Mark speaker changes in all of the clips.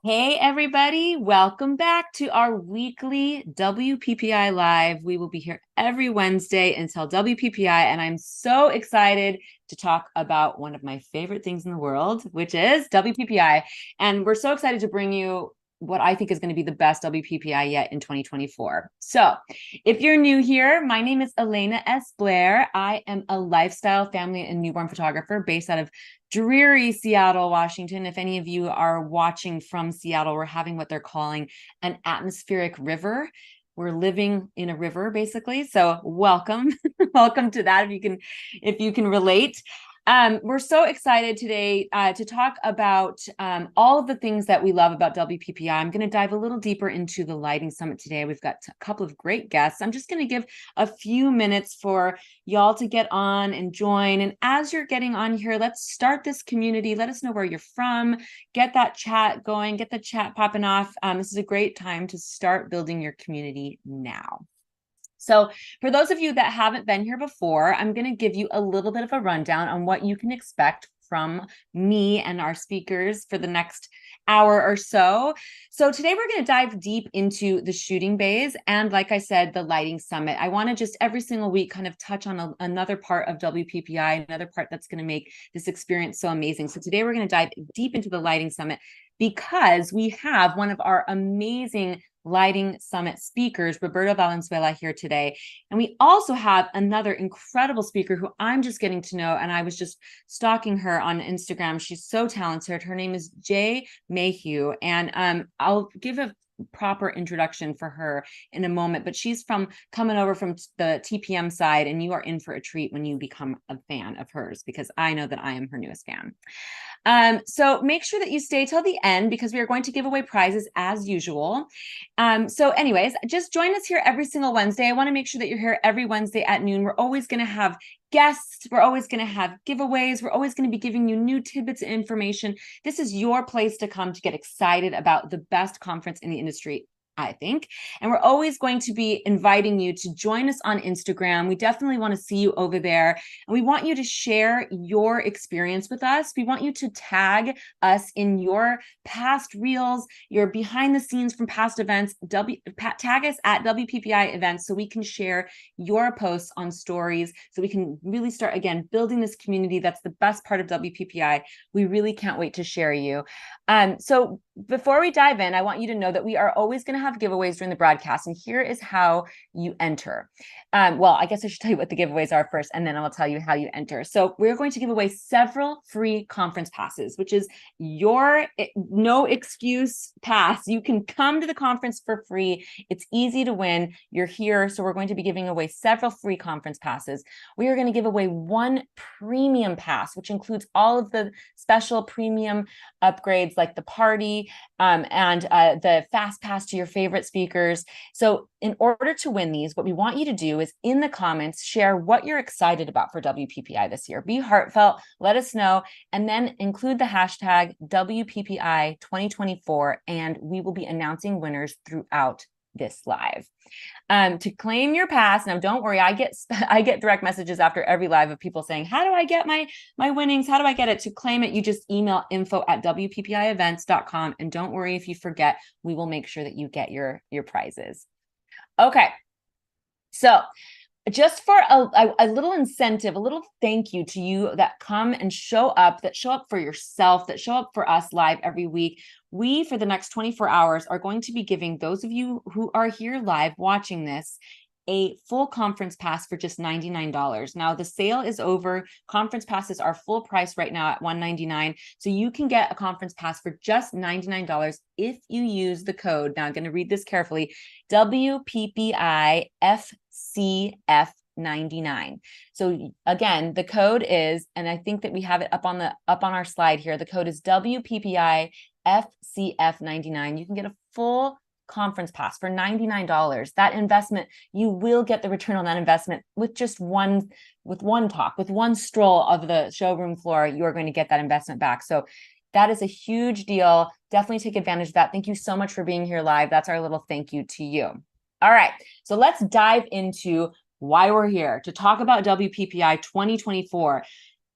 Speaker 1: Hey, everybody. Welcome back to our weekly WPPI Live. We will be here every Wednesday until WPPI, and I'm so excited to talk about one of my favorite things in the world, which is WPPI. And we're so excited to bring you what I think is going to be the best WPPI yet in 2024. So if you're new here, my name is Elena S. Blair. I am a lifestyle, family, and newborn photographer based out of dreary Seattle, Washington. If any of you are watching from Seattle, we're having what they're calling an atmospheric river. We're living in a river, basically. So welcome, welcome to that. If you can relate. We're so excited today to talk about all of the things that we love about WPPI. I'm going to dive a little deeper into the Lighting Summit today. We've got a couple of great guests. I'm just going to give a few minutes for y'all to get on and join. And as you're getting on here, let's start this community. Let us know where you're from. Get that chat going. Get the chat popping off. This is a great time to start building your community now. So for those of you that haven't been here before, I'm going to give you a little bit of a rundown on what you can expect from me and our speakers for the next hour or so. So today we're going to dive deep into the shooting bays and, like I said, the lighting summit. I want to just every single week kind of touch on another part of WPPI, another part that's going to make this experience so amazing. So today we're going to dive deep into the lighting summit because we have one of our amazing Lighting Summit speakers, Roberto Valenzuela, here today. And we also have another incredible speaker who I'm just getting to know, and I was just stalking her on Instagram. She's so talented. Her name is Jai Mayhew, and I'll give a proper introduction for her in a moment, but she's coming over from the TPM side, and you are in for a treat when you become a fan of hers, because I know that I am her newest fan. So make sure that you stay till the end because we are going to give away prizes as usual. So anyways, just join us here every single Wednesday. I want to make sure that you're here every Wednesday at noon. We're always going to have guests. We're always going to have giveaways. We're always going to be giving you new tidbits of information. This is your place to come to get excited about the best conference in the industry, I think. And we're always going to be inviting you to join us on Instagram. We definitely want to see you over there. And we want you to share your experience with us. We want you to tag us in your past reels, your behind the scenes from past events. Tag us at WPPI events so we can share your posts on stories, so we can really start, again, building this community. That's the best part of WPPI. We really can't wait to share you. So before we dive in, I want you to know that we are always going to have giveaways during the broadcast, and here is how you enter. Well, I guess I should tell you what the giveaways are first, and then I'll tell you how you enter. So we're going to give away several free conference passes, which is your no excuse pass. You can come to the conference for free. It's easy to win. You're here, so we're going to be giving away several free conference passes. We are going to give away one premium pass, which includes all of the special premium upgrades like the party and the fast pass to your favorite speakers. So in order to win these, what we want you to do is in the comments, share what you're excited about for WPPI this year. Be heartfelt, let us know, and then include the hashtag WPPI 2024, and we will be announcing winners throughout this live. To claim your pass, now don't worry, I get direct messages after every live of people saying, how do I get my winnings? How do I get it? To claim it, you just email info@wppievents.com, and don't worry if you forget, we will make sure that you get your prizes. Okay, so just for a little incentive, a little thank you to you that come and show up for yourself, that show up for us live every week. We, for the next 24 hours, are going to be giving those of you who are here live watching this a full conference pass for just $99. Now, the sale is over. Conference passes are full price right now at $199. So you can get a conference pass for just $99 if you use the code. Now, I'm going to read this carefully. WPPI FCF99. So again, the code is, and I think that we have it up on our slide here. The code is WPPI FCF99. You can get a full conference pass for $99. That investment, you will get the return on that investment with just one talk, with one stroll of the showroom floor. You're going to get that investment back. So that is a huge deal. Definitely take advantage of that. Thank you so much for being here live. That's our little thank you to you. All right, so let's dive into why we're here to talk about WPPI 2024.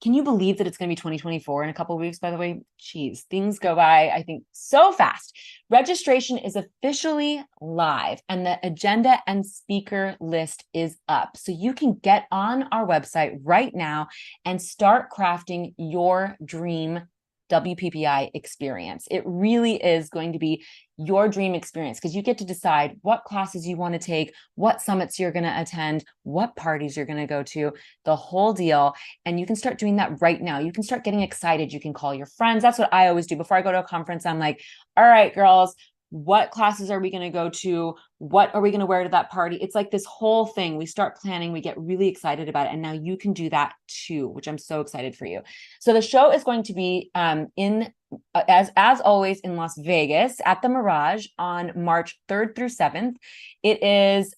Speaker 1: Can you believe that it's going to be 2024 in a couple of weeks, by the way? Jeez, things go by, I think, so fast. Registration is officially live and the agenda and speaker list is up. So you can get on our website right now and start crafting your dream WPPI experience. It really is going to be your dream experience because you get to decide what classes you want to take, what summits you're going to attend, what parties you're going to go to, the whole deal. And you can start doing that right now. You can start getting excited. You can call your friends. That's what I always do. Before I go to a conference, I'm like, all right, girls, what classes are we going to go to? What are we going to wear to that party? It's like this whole thing. We start planning, we get really excited about it. And now you can do that too, which I'm so excited for you. So the show is going to be as always in Las Vegas at the Mirage on March 3rd through 7th. It is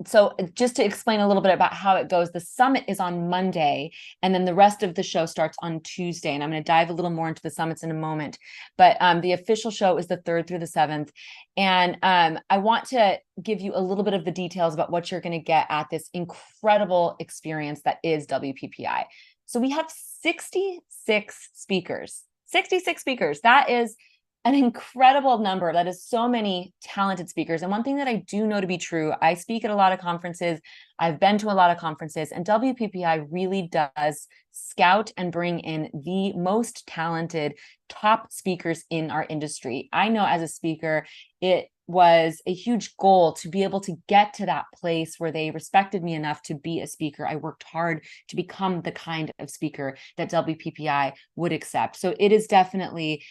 Speaker 1: so just to explain a little bit about how it goes, the summit is on Monday, and then the rest of the show starts on Tuesday. And I'm going to dive a little more into the summits in a moment. But the official show is the 3rd through the 7th. And I want to give you a little bit of the details about what you're going to get at this incredible experience that is WPPI. So we have 66 speakers. 66 speakers. That is an incredible number. That is so many talented speakers. And one thing that I do know to be true, I speak at a lot of conferences. I've been to a lot of conferences, and WPPI really does scout and bring in the most talented top speakers in our industry. I know as a speaker, it was a huge goal to be able to get to that place where they respected me enough to be a speaker. I worked hard to become the kind of speaker that WPPI would accept. So it is definitely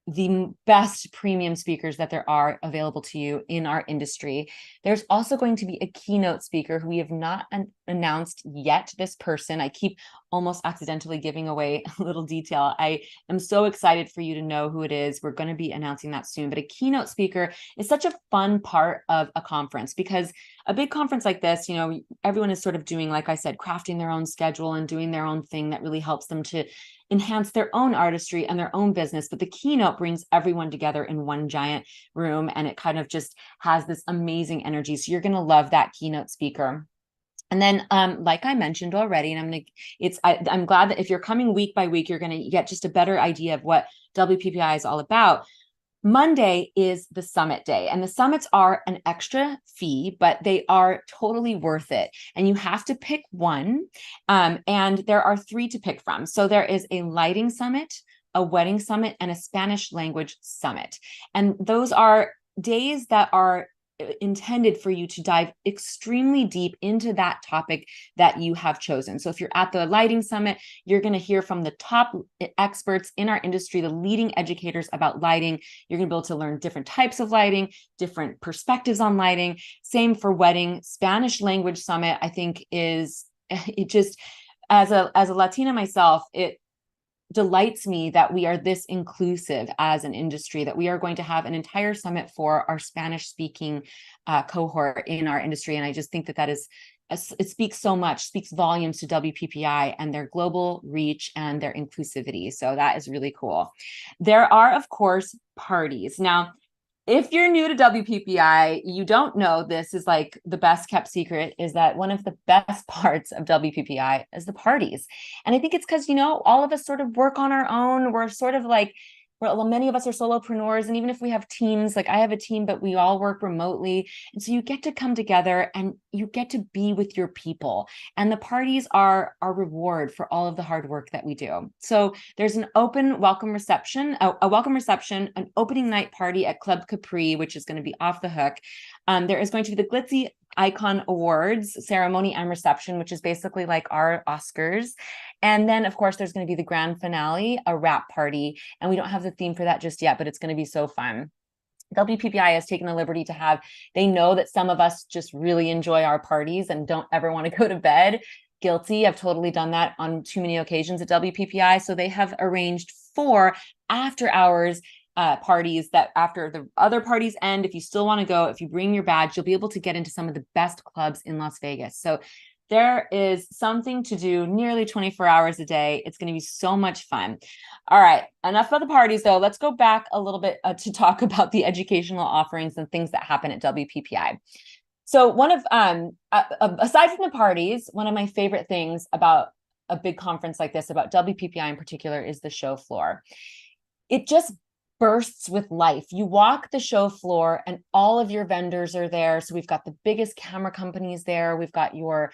Speaker 1: the best premium speakers that there are available to you in our industry. There's also going to be a keynote speaker who we have not announced yet. This person, I keep almost accidentally giving away a little detail. I am so excited for you to know who it is. We're going to be announcing that soon. But a keynote speaker is such a fun part of a conference because a big conference like this, you know, everyone is sort of doing, like I said, crafting their own schedule and doing their own thing that really helps them to enhance their own artistry and their own business. But the keynote brings everyone together in one giant room, and it kind of just has this amazing energy. So you're going to love that keynote speaker. And then, like I mentioned already, and I'm glad that if you're coming week by week, you're going to get just a better idea of what WPPI is all about. Monday is the summit day, and the summits are an extra fee, but they are totally worth it. And you have to pick one, and there are 3 to pick from. So there is a lighting summit, a wedding summit, and a Spanish language summit. And those are days that are intended for you to dive extremely deep into that topic that you have chosen. So if you're at the lighting summit, you're going to hear from the top experts in our industry, the leading educators about lighting. You're going to be able to learn different types of lighting, different perspectives on lighting. Same for wedding. Spanish language summit, I think, is it just as a Latina myself, it delights me that we are this inclusive as an industry, that we are going to have an entire summit for our Spanish speaking cohort in our industry. And I just think that that is, it speaks so much, speaks volumes to WPPI and their global reach and their inclusivity. So that is really cool. There are, of course, parties. Now, if you're new to WPPI, you don't know this is like the best kept secret, is that one of the best parts of WPPI is the parties. And I think it's because, you know, all of us sort of work on our own. We're sort of like, well, many of us are solopreneurs. And even if we have teams, like I have a team, but we all work remotely. And so you get to come together and you get to be with your people. And the parties are our reward for all of the hard work that we do. So there's an open welcome reception, a welcome reception, an opening night party at Club Capri, which is going to be off the hook. There is going to be the Glitzy Icon Awards ceremony and reception, which is basically like our Oscars. And then, of course, there's going to be the grand finale, a wrap party. And we don't have the theme for that just yet, but it's going to be so fun. WPPI has taken the liberty to have, they know that some of us just really enjoy our parties and don't ever want to go to bed. Guilty. I've totally done that on too many occasions at WPPI. So they have arranged 4 after hours parties that after the other parties end, if you still want to go, if you bring your badge, you'll be able to get into some of the best clubs in Las Vegas. So there is something to do nearly 24 hours a day. It's going to be so much fun. All right, enough about the parties though. Let's go back a little bit to talk about the educational offerings and things that happen at WPPI. So one of, aside from the parties, one of my favorite things about a big conference like this, about WPPI in particular, is the show floor. It just bursts with life. You walk the show floor and all of your vendors are there. So we've got the biggest camera companies there. We've got your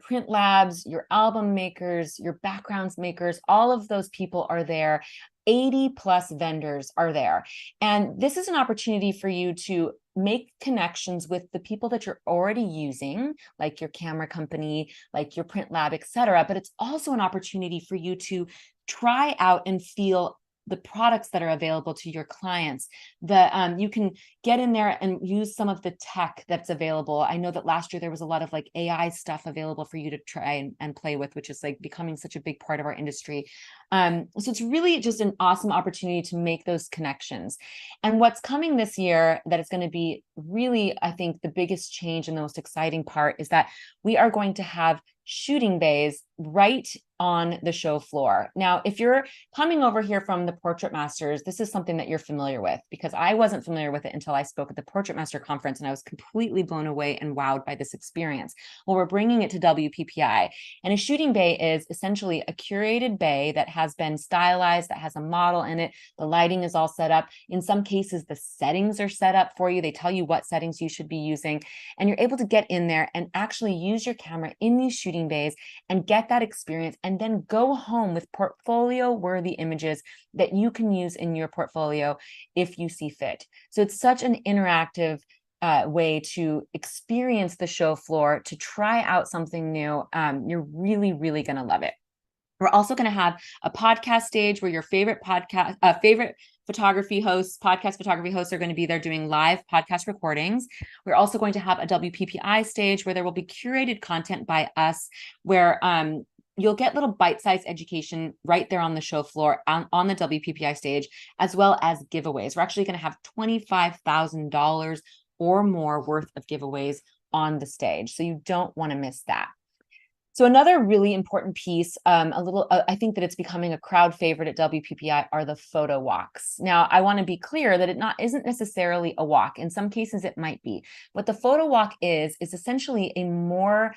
Speaker 1: print labs, your album makers, your backgrounds makers, all of those people are there. 80 plus vendors are there. And this is an opportunity for you to make connections with the people that you're already using, like your camera company, like your print lab, et cetera. But it's also an opportunity for you to try out and feel the products that are available to your clients. You can get in there and use some of the tech that's available. I know that last year there was a lot of like AI stuff available for you to try and play with, which is like becoming such a big part of our industry. So it's really just an awesome opportunity to make those connections. And what's coming this year that is going to be really, I think, the biggest change and the most exciting part is that we are going to have shooting bays right on the show floor. Now, if you're coming over here from the Portrait Masters, this is something that you're familiar with, because I wasn't familiar with it until I spoke at the Portrait Master conference, and I was completely blown away and wowed by this experience. Well, we're bringing it to WPPI, and a shooting bay is essentially a curated bay that has been stylized, that has a model in it. The lighting is all set up. In some cases, the settings are set up for you. They tell you what settings you should be using, and you're able to get in there and actually use your camera in these shooting bays and get that experience, and then go home with portfolio worthy images that you can use in your portfolio if you see fit. So it's such an interactive way to experience the show floor, to try out something new. You're really, really going to love it. We're also going to have a podcast stage where your favorite photography hosts, podcast photography hosts, are going to be there doing live podcast recordings. We're also going to have a WPPI stage where there will be curated content by us, where you'll get little bite-sized education right there on the show floor on the WPPI stage, as well as giveaways. We're actually going to have $25,000 or more worth of giveaways on the stage, so you don't want to miss that. So another really important piece, I think that it's becoming a crowd favorite at WPPI, are the photo walks. Now, I want to be clear that isn't necessarily a walk. In some cases, it might be. What the photo walk is essentially a more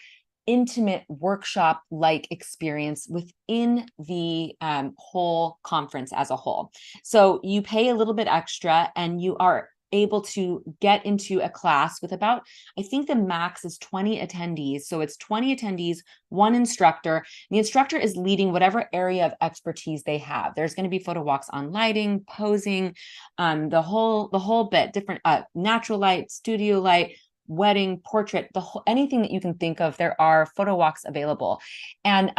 Speaker 1: intimate workshop-like experience within the whole conference as a whole. So you pay a little bit extra, and you are able to get into a class with about, I think the max is 20 attendees. So it's 20 attendees, one instructor. The instructor is leading whatever area of expertise they have. There's going to be photo walks on lighting, posing, the whole bit, different natural light, studio light, wedding, portrait, anything that you can think of. There are photo walks available. And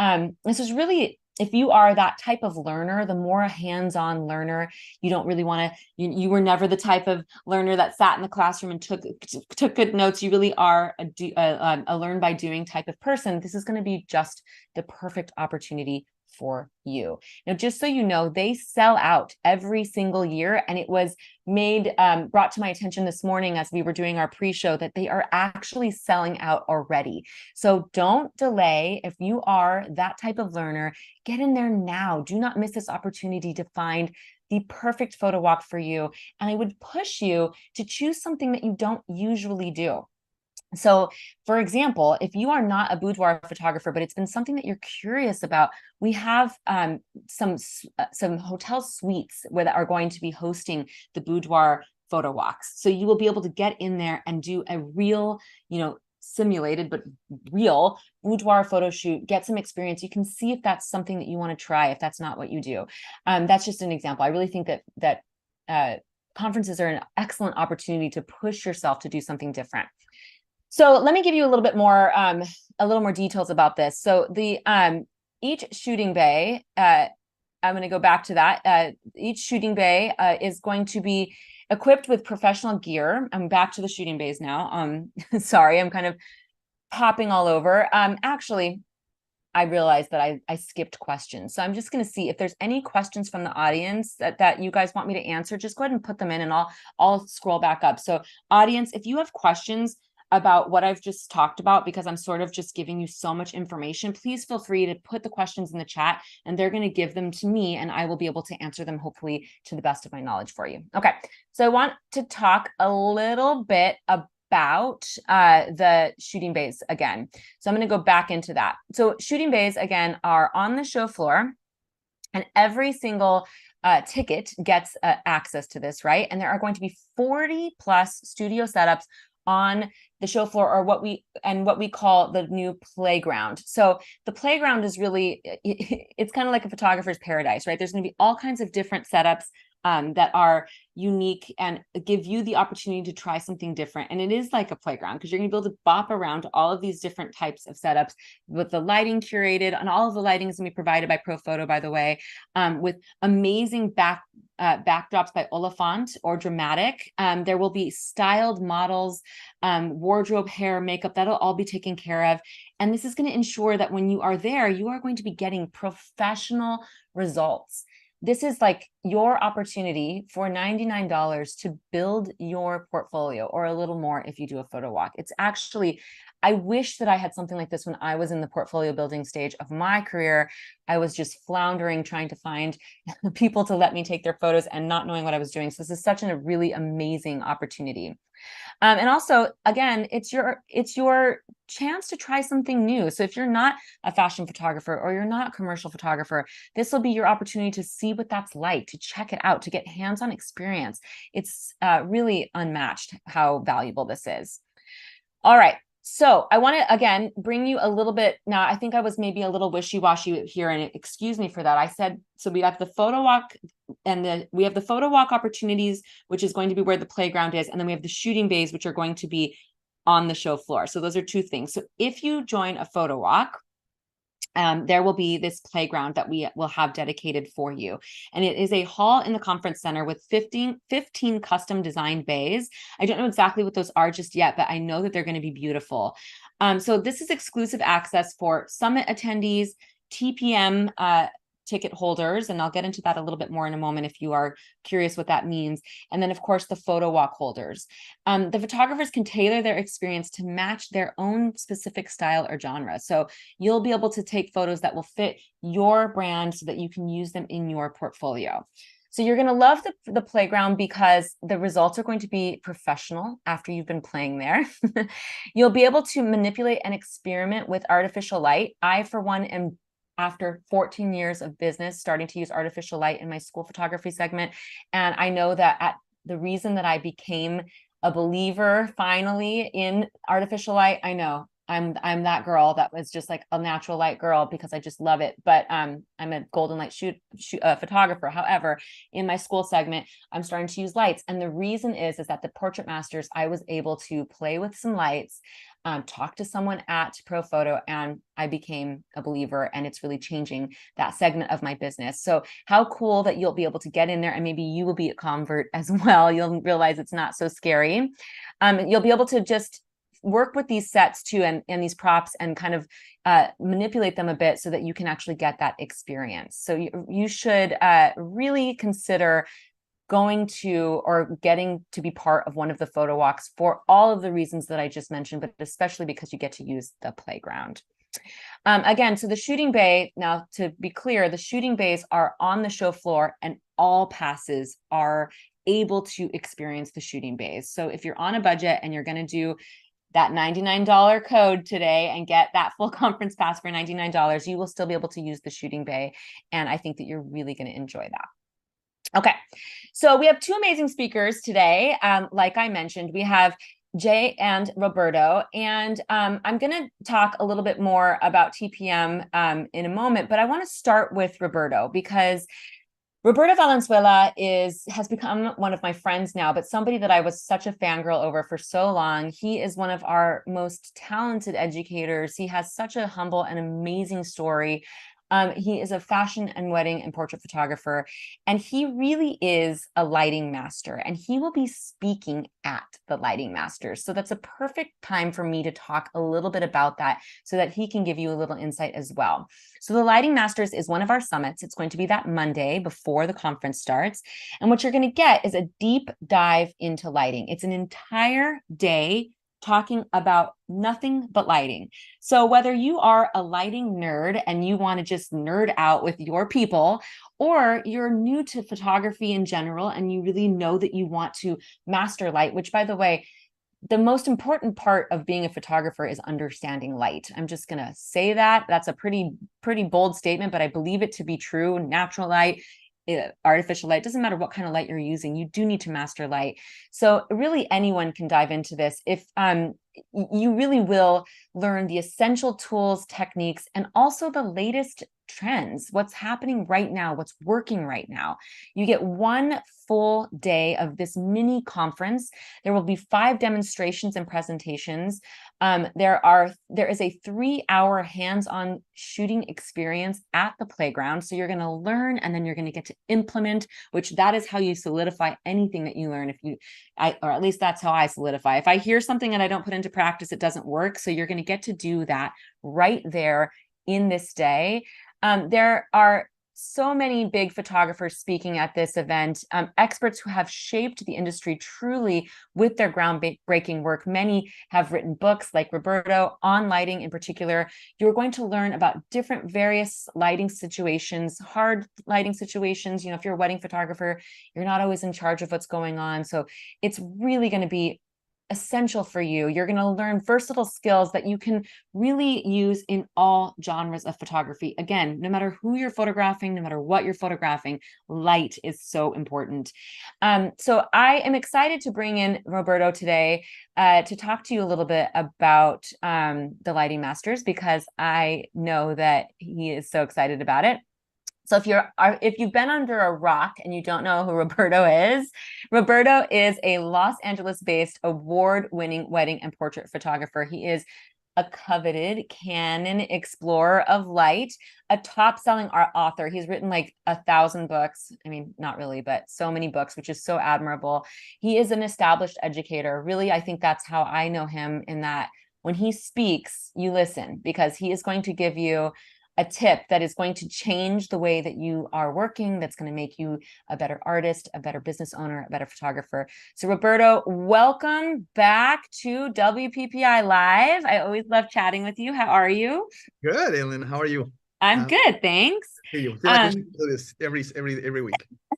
Speaker 1: this is really, if you are that type of learner, the more hands-on learner, you don't really want to, you were never the type of learner that sat in the classroom and took good notes. You really are a learn by doing type of person. This is going to be just the perfect opportunity for you. Now, just so you know, they sell out every single year, and it was brought to my attention this morning as we were doing our pre-show that they are actually selling out already. So don't delay. If you are that type of learner, get in there now. Do not miss this opportunity to find the perfect photo walk for you. And I would push you to choose something that you don't usually do. So, for example, if you are not a boudoir photographer, but it's been something that you're curious about, we have some hotel suites that are going to be hosting the boudoir photo walks. So you will be able to get in there and do a real, simulated but real boudoir photo shoot, get some experience. You can see if that's something that you want to try, if that's not what you do. That's just an example. I really think that conferences are an excellent opportunity to push yourself to do something different. So let me give you a little more details about this. So the each shooting bay, I'm going to go back to that. Each shooting bay is going to be equipped with professional gear. I'm back to the shooting bays now. Sorry, I'm kind of hopping all over. Actually, I realized that I skipped questions. So I'm just going to see if there's any questions from the audience that you guys want me to answer. Just go ahead and put them in, and I'll scroll back up. So audience, if you have questions about what I've just talked about, because I'm sort of just giving you so much information, please feel free to put the questions in the chat, and they're going to give them to me, and I will be able to answer them, hopefully to the best of my knowledge for you. Okay, so I want to talk a little bit about the shooting bays again. So I'm going to go back into that. So shooting bays, again, are on the show floor, and every single ticket gets access to this, right? And there are going to be 40 plus studio setups on the show floor, or what we call the new playground. So the playground is really, it's kind of like a photographer's paradise, right? There's going to be all kinds of different setups that are unique and give you the opportunity to try something different. And it is like a playground, because you're going to be able to bop around to all of these different types of setups with the lighting curated, and all of the lighting is going to be provided by Profoto, by the way, with amazing backdrops by Oliphant or Dramatic. There will be styled models, wardrobe, hair, makeup, that'll all be taken care of. And this is going to ensure that when you are there, you are going to be getting professional results. This is like your opportunity for $99 to build your portfolio, or a little more if you do a photo walk. It's actually, I wish that I had something like this when I was in the portfolio building stage of my career. I was just floundering, trying to find people to let me take their photos and not knowing what I was doing. So this is such a really amazing opportunity. And also, again, it's your chance to try something new. So if you're not a fashion photographer, or you're not a commercial photographer, this will be your opportunity to see what that's like, to check it out, to get hands-on experience. It's really unmatched how valuable this is. All right. So I want to, again, bring you a little bit. Now, I think I was maybe a little wishy-washy here, and excuse me for that. I said, so we have the photo walk, and we have the photo walk opportunities, which is going to be where the playground is. And then we have the shooting bays, which are going to be on the show floor. So those are two things. So if you join a photo walk, there will be this playground that we will have dedicated for you. And it is a hall in the conference center with 15 custom designed bays. I don't know exactly what those are just yet, but I know that they're going to be beautiful. So this is exclusive access for summit attendees, TPM ticket holders, and I'll get into that a little bit more in a moment if you are curious what that means. And then, of course, the photo walk holders. The photographers can tailor their experience to match their own specific style or genre. So you'll be able to take photos that will fit your brand so that you can use them in your portfolio. So you're going to love the playground, because the results are going to be professional after you've been playing there. You'll be able to manipulate and experiment with artificial light. I, for one, am, after 14 years of business, starting to use artificial light in my school photography segment. And I know that the reason that I became a believer finally in artificial light, I know I'm that girl that was just like a natural light girl, because I just love it. But I'm a golden light photographer. However, in my school segment, I'm starting to use lights. And the reason is that the Portrait Masters, I was able to play with some lights, talk to someone at Profoto, and I became a believer, and it's really changing that segment of my business. So how cool that you'll be able to get in there, and maybe you will be a convert as well. You'll realize it's not so scary. You'll be able to just work with these sets too, and these props, and kind of manipulate them a bit so that you can actually get that experience. So you should really consider going to, or getting to be part of one of the photo walks, for all of the reasons that I just mentioned, but especially because you get to use the playground. Again, so the shooting bay, now to be clear, the shooting bays are on the show floor, and all passes are able to experience the shooting bays. So if you're on a budget and you're going to do that $99 code today and get that full conference pass for $99, you will still be able to use the shooting bay. And I think that you're really going to enjoy that. Okay, so we have two amazing speakers today. Like I mentioned, we have Jay and Roberto, and I'm going to talk a little bit more about TPM in a moment, but I want to start with Roberto, because Roberto Valenzuela has become one of my friends now, but somebody that I was such a fangirl over for so long. He is one of our most talented educators. He has such a humble and amazing story. He is a fashion and wedding and portrait photographer, and he really is a lighting master, and he will be speaking at the Lighting Masters. So that's a perfect time for me to talk a little bit about that, so that he can give you a little insight as well. So the Lighting Masters is one of our summits. It's going to be that Monday before the conference starts. And what you're going to get is a deep dive into lighting. It's an entire day talking about nothing but lighting. So whether you are a lighting nerd and you want to just nerd out with your people, or you're new to photography in general and you really know that you want to master light, which, by the way, the most important part of being a photographer is understanding light. I'm just going to say that. That's a pretty bold statement, but I believe it to be true. Natural light, artificial light, doesn't matter what kind of light you're using, you do need to master light. So really anyone can dive into this if you really will learn the essential tools, techniques, and also the latest trends, what's happening right now, what's working right now. You get one full day of this mini conference. There will be 5 demonstrations and presentations. There is a 3-hour hands-on shooting experience at the playground. So you're going to learn and then you're going to get to implement, which that is how you solidify anything that you learn. Or at least that's how I solidify. If I hear something and I don't put into practice, it doesn't work. So you're going to get to do that right there in this day. There are so many big photographers speaking at this event, experts who have shaped the industry truly with their groundbreaking work. Many have written books like Roberto on lighting in particular. You're going to learn about different various lighting situations, hard lighting situations. If you're a wedding photographer, you're not always in charge of what's going on. So it's really going to be essential for you. You're going to learn versatile skills that you can really use in all genres of photography. Again, no matter who you're photographing, no matter what you're photographing, light is so important. So I am excited to bring in Roberto today to talk to you a little bit about the Lighting Masters, because I know that he is so excited about it. So if you've been under a rock and you don't know who Roberto is a Los Angeles-based award-winning wedding and portrait photographer. He is a coveted Canon Explorer of Light, a top-selling author. He's written like 1,000 books. I mean, not really, but so many books, which is so admirable. He is an established educator. Really, I think that's how I know him, in that when he speaks, you listen, because he is going to give you a tip that is going to change the way that you are working, that's going to make you a better artist, a better business owner, a better photographer. So Roberto, welcome back to WPPI Live. I always love chatting with you. How are you?
Speaker 2: Good, Ellen. How are you?
Speaker 1: I'm good, thanks.
Speaker 2: I feel like we should do this every week.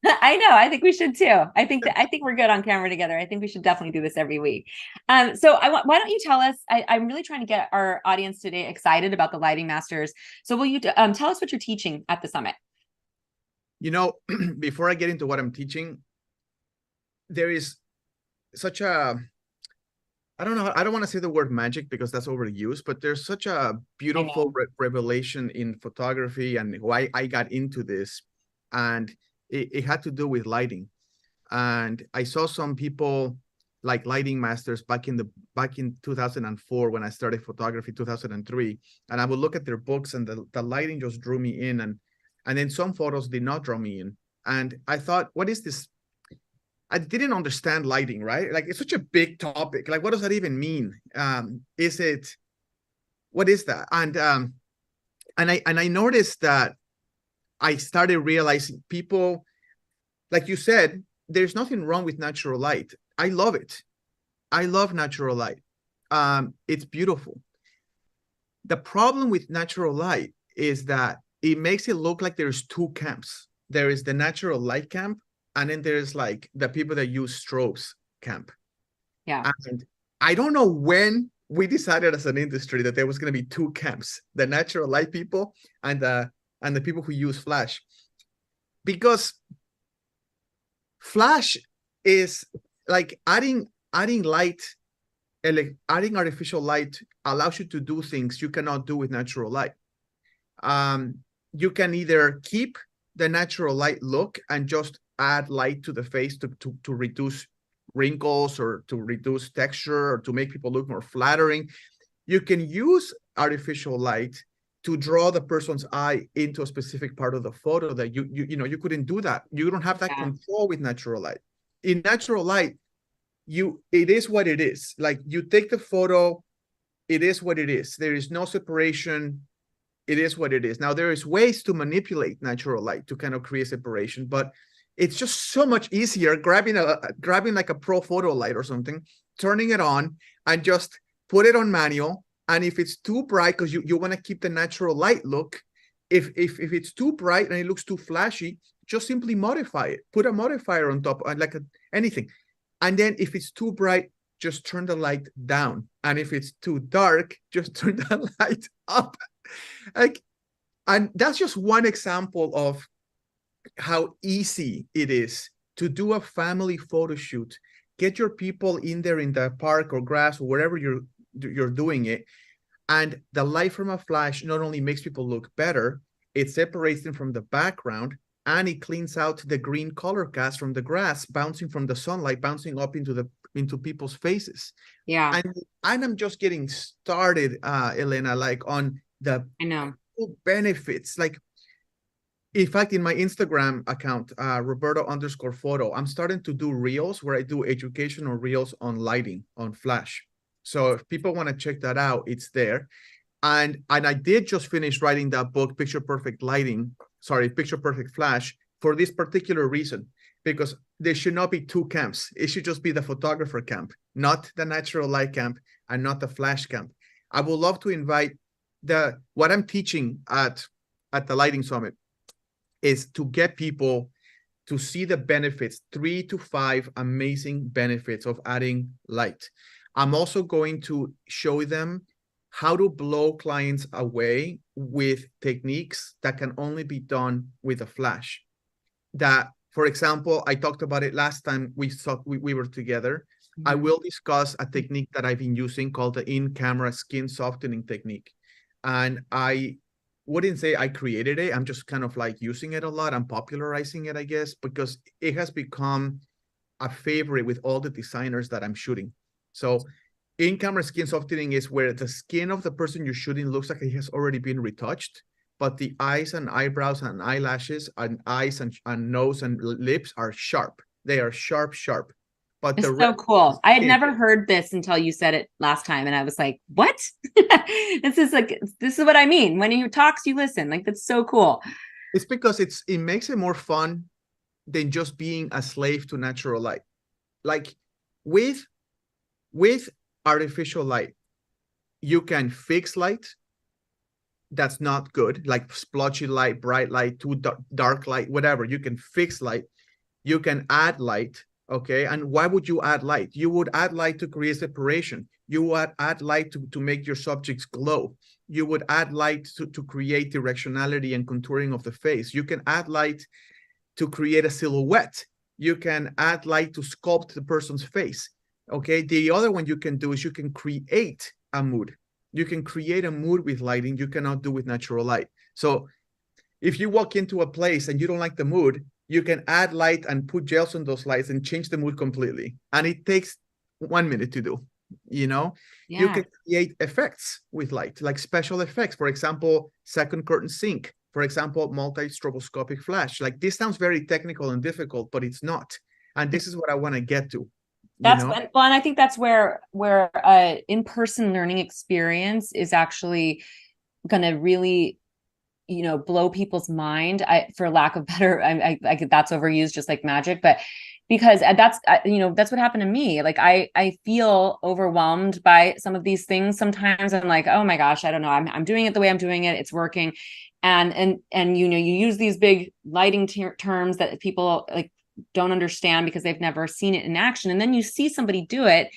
Speaker 1: I know. I think we should too. I think we're good on camera together. I think we should definitely do this every week. So why don't you tell us? I'm really trying to get our audience today excited about the Lighting Masters. So will you tell us what you're teaching at the summit?
Speaker 2: Before I get into what I'm teaching, there is such a, I don't know, I don't want to say the word magic because that's overused, but there's such a beautiful revelation in photography and why I got into this. And it had to do with lighting. And I saw some people like lighting masters back in 2004 when I started photography, 2003. And I would look at their books and the lighting just drew me in. And then some photos did not draw me in. And I thought, what is this? I didn't understand lighting, right? Like, it's such a big topic. Like, what does that even mean? What is that? And I noticed that I started realizing people, like you said, there's nothing wrong with natural light. I love it. I love natural light. It's beautiful. The problem with natural light is that it makes it look like there's 2 camps. There is the natural light camp, and then there's like the people that use strobes camp.
Speaker 1: Yeah.
Speaker 2: And I don't know when we decided as an industry that there was going to be 2 camps, the natural light people and the people who use flash. Because flash is like adding light, adding artificial light allows you to do things you cannot do with natural light. You can either keep the natural light look and just add light to the face to reduce wrinkles or to reduce texture or to make people look more flattering. You can use artificial light to draw the person's eye into a specific part of the photo that you couldn't do that. You don't have that control with natural light. In natural light, it is what it is. Like, you take the photo, it is what it is. There is no separation. It is what it is. Now, there is ways to manipulate natural light to kind of create separation, but it's just so much easier grabbing like a pro photo light or something, turning it on and just put it on manual. And if it's too bright, because you want to keep the natural light look, if it's too bright and it looks too flashy, just simply modify it. Put a modifier on top, like anything. And then if it's too bright, just turn the light down. And if it's too dark, just turn the light up. Like, and that's just one example of how easy it is to do a family photo shoot. Get your people in there in the park or grass or wherever you're doing it. And the light from a flash not only makes people look better, it separates them from the background, and it cleans out the green color cast from the grass bouncing from the sunlight, bouncing up into people's faces.
Speaker 1: Yeah,
Speaker 2: And I'm just getting started, Elena, like on the
Speaker 1: I know.
Speaker 2: benefits. Like, in fact, in my Instagram account, Roberto_photo, I'm starting to do reels where I do educational reels on lighting, on flash. So if people want to check that out, it's there. And I did just finish writing that book, Picture Perfect Lighting, sorry, Picture Perfect Flash, for this particular reason, because there should not be two camps. It should just be the photographer camp, not the natural light camp and not the flash camp. I would love to invite what I'm teaching at the Lighting Summit is to get people to see the benefits, 3 to 5 amazing benefits of adding light. I'm also going to show them how to blow clients away with techniques that can only be done with a flash. That, for example, I talked about it last time we were together. I will discuss a technique that I've been using called the in-camera skin softening technique. And I wouldn't say I created it. I'm just kind of like using it a lot. I'm popularizing it, I guess, because it has become a favorite with all the designers that I'm shooting. So in-camera skin softening is where the skin of the person you're shooting looks like it has already been retouched, but the eyes and eyebrows and eyelashes and eyes and nose and lips are sharp. They are sharp, sharp. But
Speaker 1: It's
Speaker 2: the
Speaker 1: so
Speaker 2: rest
Speaker 1: cool. I had
Speaker 2: skin,
Speaker 1: never heard this until you said it last time. And I was like, what? This is what I mean. When he talks, you listen. Like, that's so cool.
Speaker 2: it's because it makes it more fun than just being a slave to natural light. Like with artificial light, you can fix light that's not good, like splotchy light, bright light, too dark light, whatever. You can fix light. You can add light. Okay. And why would you add light? You would add light to create separation. You would add light to make your subjects glow. You would add light to create directionality and contouring of the face. You can add light to create a silhouette. You can add light to sculpt the person's face. Okay. The other one you can do is you can create a mood. You can create a mood with lighting you cannot do with natural light. So if you walk into a place and you don't like the mood, you can add light and put gels on those lights and change the mood completely. And it takes 1 minute to do. You
Speaker 1: Yeah.
Speaker 2: can create effects with light, like special effects. For example, second curtain sync. For example, multi-stroboscopic flash. Like, this sounds very technical and difficult, but it's not. And this is what I want to get to.
Speaker 1: That's well, and I think that's where in-person learning experience is actually going to really, blow people's mind. For lack of better, I that's overused, just like magic, but because that's what happened to me. Like, I feel overwhelmed by some of these things. Sometimes I'm like, oh my gosh, I don't know. I'm doing it the way I'm doing it. It's working. And you use these big lighting terms that people like don't understand because they've never seen it in action. And then you see somebody do it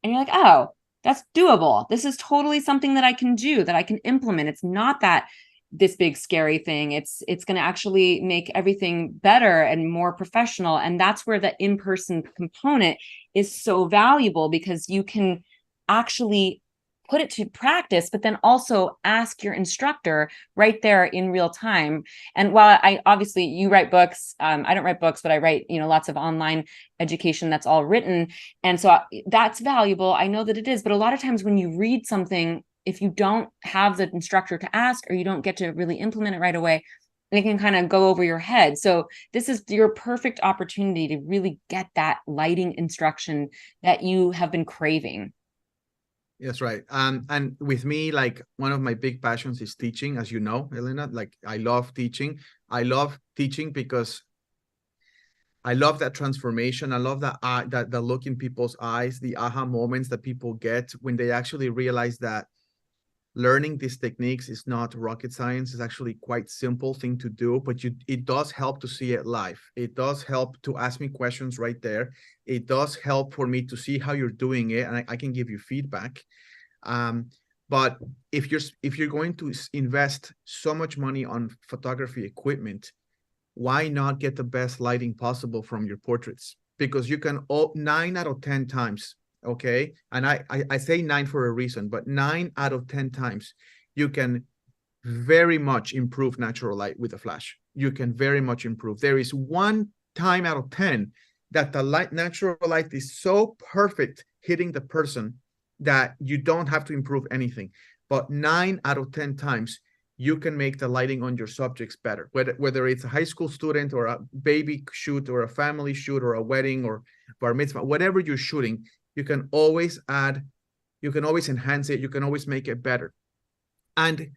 Speaker 1: and you're like, oh, that's doable. This is totally something that I can do, that I can implement. It's not that this big scary thing. It's going to actually make everything better and more professional. And that's where the in-person component is so valuable, because you can actually put it to practice, but then also ask your instructor right there in real time. And while I obviously, you write books, I don't write books, but I write, lots of online education that's all written. And so that's valuable. I know that it is, but a lot of times when you read something, if you don't have the instructor to ask, or you don't get to really implement it right away, it can kind of go over your head. So this is your perfect opportunity to really get that lighting instruction that you have been craving.
Speaker 2: That's right. And with me, like, one of my big passions is teaching, as you know, Elena. Like, I love teaching. I love teaching because I love that transformation. I love that the look in people's eyes, the aha moments that people get when they actually realize that learning these techniques is not rocket science. It's actually quite simple thing to do, but it does help to see it live. It does help to ask me questions right there. It does help for me to see how you're doing it, and I can give you feedback. But if you're going to invest so much money on photography equipment, why not get the best lighting possible from your portraits? Because you can 9 out of 10 times, okay? And I say 9 for a reason, but 9 out of 10 times you can very much improve natural light with a flash. You can very much improve. There is 1 time out of 10 that the natural light is so perfect hitting the person that you don't have to improve anything. But 9 out of 10 times you can make the lighting on your subjects better, whether it's a high school student or a baby shoot or a family shoot or a wedding or bar mitzvah, whatever you're shooting, you can always enhance it, you can always make it better. And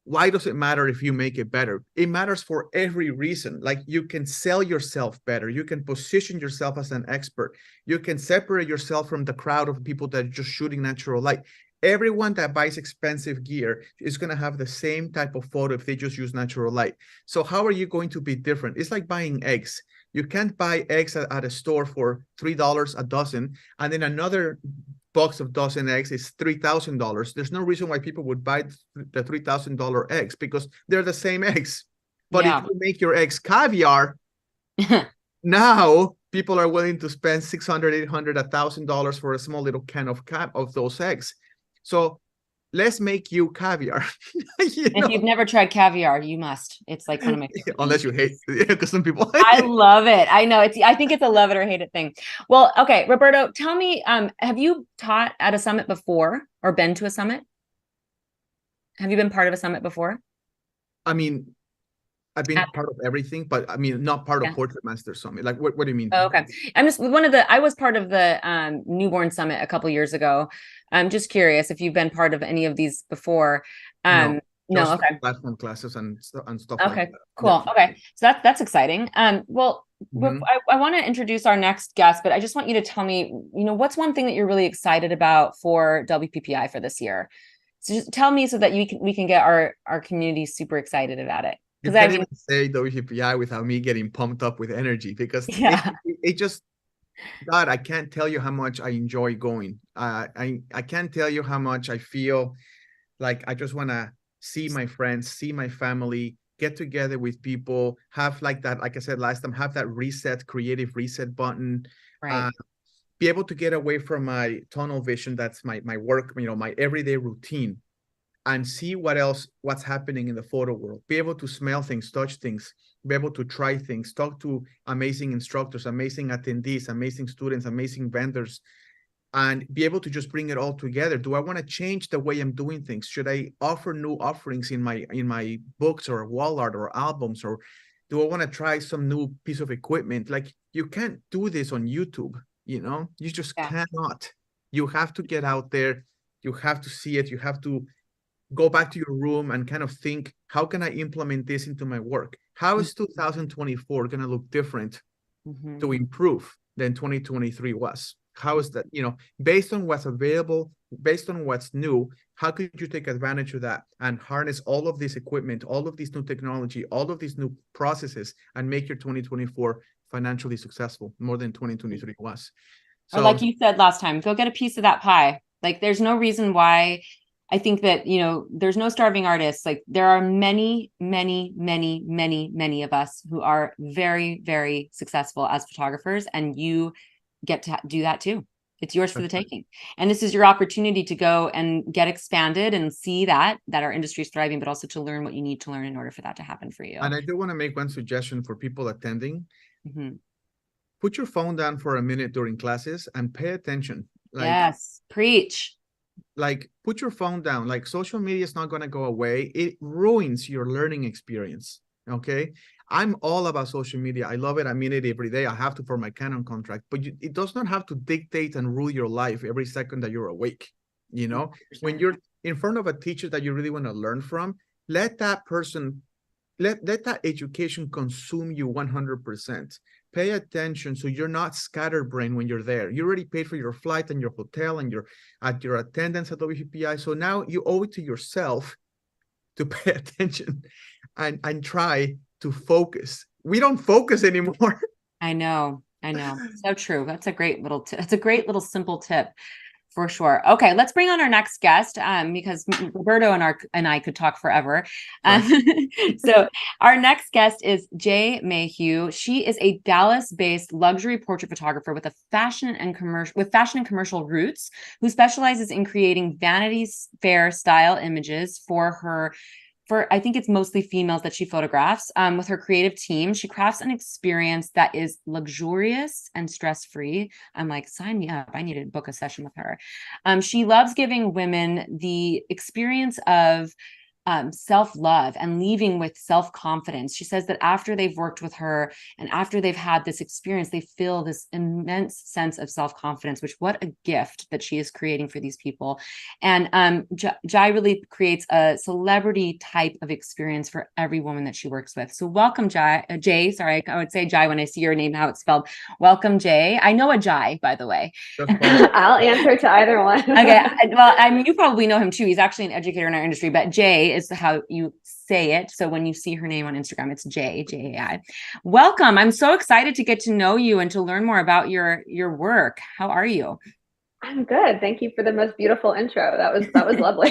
Speaker 2: why does it matter if you make it better? It matters for every reason. Like, you can sell yourself better, you can position yourself as an expert, you can separate yourself from the crowd of people that are just shooting natural light. Everyone that buys expensive gear is going to have the same type of photo if they just use natural light. So how are you going to be different? It's like buying eggs. You can't buy eggs at a store for $3 a dozen, and then another box of dozen eggs is $3,000. There's no reason why people would buy the $3,000 eggs, because they're the same eggs. But if you make your eggs caviar, now people are willing to spend $600, $800, $1,000 for a small little can of those eggs. So let's make you caviar.
Speaker 1: If you've never tried caviar, you must. It's like one of my favorite.
Speaker 2: Unless you hate it, because some people
Speaker 1: I love it. I know I think it's a love it or hate it thing. Well, okay, Roberto, tell me, have you taught at a summit before or been to a summit? Have you been part of a summit before?
Speaker 2: I mean, I've been part of everything, but I mean, not part of Portrait Master Summit. Like, what do you mean?
Speaker 1: Oh, okay. I was part of the newborn summit a couple years ago. I'm just curious if you've been part of any of these before. No, okay.
Speaker 2: Platform classes and stuff
Speaker 1: okay,
Speaker 2: like that.
Speaker 1: Cool. Yeah. Okay. So that's exciting. Well, I want to introduce our next guest, but I just want you to tell me, what's one thing that you're really excited about for WPPI for this year? So just tell me so that we can get our community super excited about it.
Speaker 2: You can't even say WPPI without me getting pumped up with energy, because it just, God, I can't tell you how much I enjoy going. I can't tell you how much I feel like I just want to see my friends, see my family, get together with people, have like that, like I said last time, have that creative reset button,
Speaker 1: right.
Speaker 2: Be able to get away from my tunnel vision. That's my work, my everyday routine, and see what's happening in the photo world. Be able to smell things, touch things, be able to try things, talk to amazing instructors, amazing attendees, amazing students, amazing vendors, and be able to just bring it all together. Do I want to change the way I'm doing things? Should I offer new offerings in my books or wall art or albums? Or do I want to try some new piece of equipment? Like, you can't do this on YouTube, you just cannot. You have to get out there. You have to see it. You have to go back to your room and kind of think, how can I implement this into my work? How is 2024 going to look different to improve than 2023 was? How is that, based on what's available, based on what's new, how could you take advantage of that and harness all of this equipment, all of this new technology, all of these new processes, and make your 2024 financially successful more than 2023 was?
Speaker 1: So, or like you said last time, go get a piece of that pie. Like, there's no reason why. I think that, there's no starving artists. Like, there are many, many, many, many, many of us who are very, very successful as photographers, and you get to do that too. It's yours for the taking. And this is your opportunity to go and get expanded and see that our industry is thriving, but also to learn what you need to learn in order for that to happen for you.
Speaker 2: And I do want to make one suggestion for people attending. Put your phone down for a minute during classes and pay attention. Like,
Speaker 1: yes, preach.
Speaker 2: Like, put your phone down. Like, social media is not going to go away. It ruins your learning experience. Okay. I'm all about social media. I love it. I mean it every day. I have to for my Canon contract, but it does not have to dictate and rule your life every second that you're awake. 100%. When you're in front of a teacher that you really want to learn from, let that person let that education consume you 100%. Pay attention so you're not scatterbrained when you're there. You already paid for your flight and your hotel and your attendance at WPPI. So now you owe it to yourself to pay attention and try to focus. We don't focus anymore.
Speaker 1: I know. So true. That's a great little that's a great little simple tip. For sure. Okay, let's bring on our next guest because Roberto and I could talk forever.
Speaker 2: Right.
Speaker 1: So our next guest is Jai Mayhew. She is a Dallas-based luxury portrait photographer with fashion and commercial roots, who specializes in creating Vanity Fair style images for I think it's mostly females that she photographs. With her creative team, she crafts an experience that is luxurious and stress-free. I'm like, sign me up. I need to book a session with her. She loves giving women the experience of self-love and leaving with self-confidence. She says that after they've worked with her and after they've had this experience, they feel this immense sense of self-confidence, which what a gift that she is creating for these people. And Jai really creates a celebrity type of experience for every woman that she works with. So welcome, Jai. Sorry, I would say Jai when I see your name, how it's spelled. Welcome, Jai. I know a Jai, by the way.
Speaker 3: I'll answer to either one.
Speaker 1: Okay. Well, I mean, you probably know him too. He's actually an educator in our industry, but Jai is how you say it. So when you see her name on Instagram, it's Jai. Welcome. I'm so excited to get to know you and to learn more about your work. How are you?
Speaker 3: I'm good. Thank you for the most beautiful intro. That was lovely.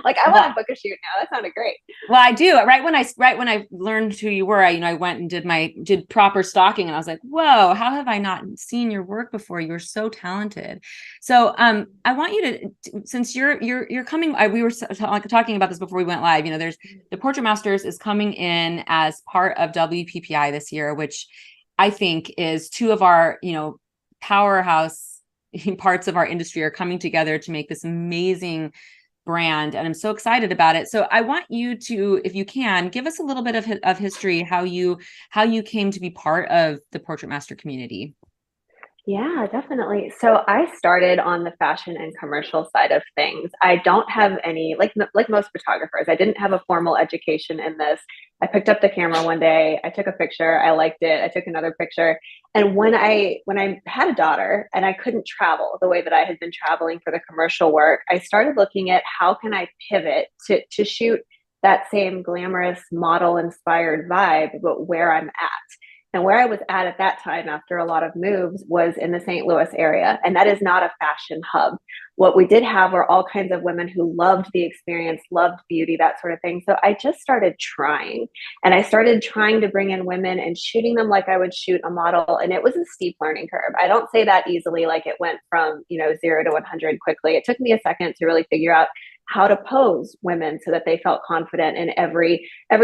Speaker 3: Like I want to book a shoot now. That sounded great.
Speaker 1: Well, I do. Right when I learned who you were, I went and did proper stalking, and I was like, whoa, how have I not seen your work before? You're so talented. So I want you to, since you're coming, we were talking about this before we went live. There's the Portrait Masters is coming in as part of WPPI this year, which I think is two of our powerhouse parts of our industry are coming together to make this amazing brand, and I'm so excited about it. So I want you to, if you can, give us a little bit of history, how you came to be part of the Portrait Master community.
Speaker 3: Yeah, definitely. So I started on the fashion and commercial side of things. I don't have any, like most photographers, I didn't have a formal education in this. I picked up the camera one day, I took a picture, I liked it, I took another picture. And when I had a daughter and I couldn't travel the way that I had been traveling for the commercial work, I started looking at how can I pivot to shoot that same glamorous model inspired vibe, but where I'm at. And where I was at that time, after a lot of moves, was in the St. Louis area. And that is not a fashion hub. What we did have were all kinds of women who loved the experience, loved beauty, that sort of thing. So I just started trying. And I started trying to bring in women and shooting them like I would shoot a model. And it was a steep learning curve. I don't say that easily, like it went from 0 to 100 quickly. It took me a second to really figure out how to pose women so that they felt confident in every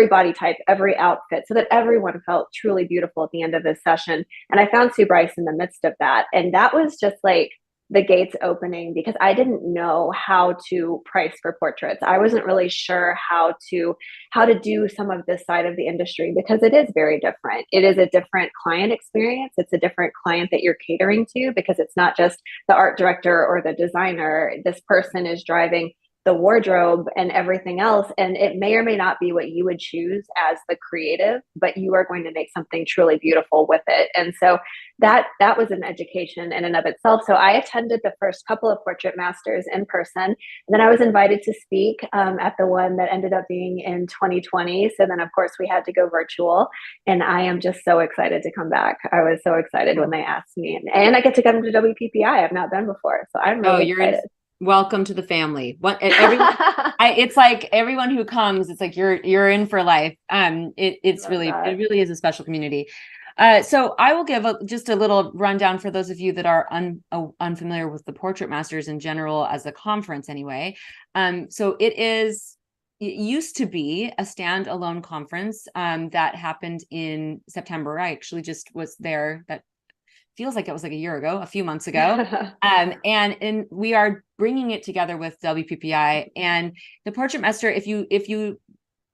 Speaker 3: body type, every outfit, so that everyone felt truly beautiful at the end of this session. And I found Sue Bryce in the midst of that. And that was just like the gates opening, because I didn't know how to price for portraits. I wasn't really sure how to do some of this side of the industry, because it is very different. It is a different client experience. It's a different client that you're catering to, because it's not just the art director or the designer. This person is driving the wardrobe and everything else. And it may or may not be what you would choose as the creative, but you are going to make something truly beautiful with it. And so that was an education in and of itself. So I attended the first couple of Portrait Masters in person. And then I was invited to speak at the one that ended up being in 2020. So then, of course, we had to go virtual. And I am just so excited to come back. I was so excited when they asked me. And I get to come to WPPI. I've not been before. So I'm really excited.
Speaker 1: Welcome to the family. It's like everyone who comes, it's like you're in for life. It really is a special community. So I will give just a little rundown for those of you that are unfamiliar with the Portrait Masters in general as a conference anyway. So it used to be a standalone conference that happened in September. I actually just was there. That feels like it was like a few months ago. And we are bringing it together with WPPI and the Portrait Master. If you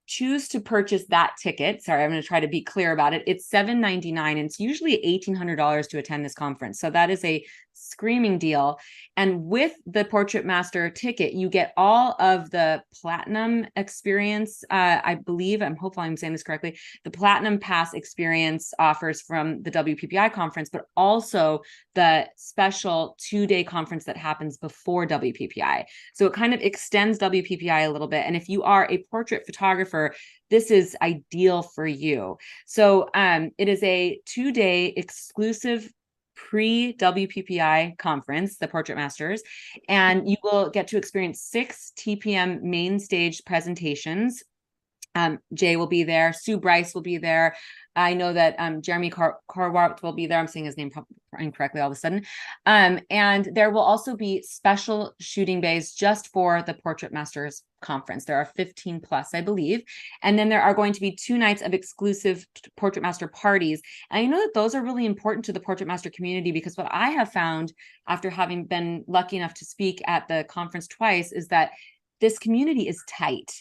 Speaker 1: choose to purchase that ticket, sorry, I'm going to try to be clear about it. It's $799, and it's usually $1,800 to attend this conference. So that is a screaming deal. And with the Portrait Master ticket, you get all of the platinum experience. I believe, hopefully I'm saying this correctly, the platinum pass experience offers from the WPPI conference, but also the special 2-day conference that happens before WPPI. So it kind of extends WPPI a little bit. And if you are a portrait photographer, this is ideal for you. So it is a 2-day exclusive pre-WPPI conference, the Portrait Masters, and you will get to experience 6 TPM main stage presentations. Jay will be there. Sue Bryce will be there. I know that Jeremy Carwart will be there. I'm saying his name incorrectly all of a sudden. And there will also be special shooting bays just for the Portrait Masters conference. There are 15 plus, I believe. And then there are going to be 2 nights of exclusive Portrait Master parties. And I know that those are really important to the Portrait Master community, because what I have found after having been lucky enough to speak at the conference twice is that this community is tight.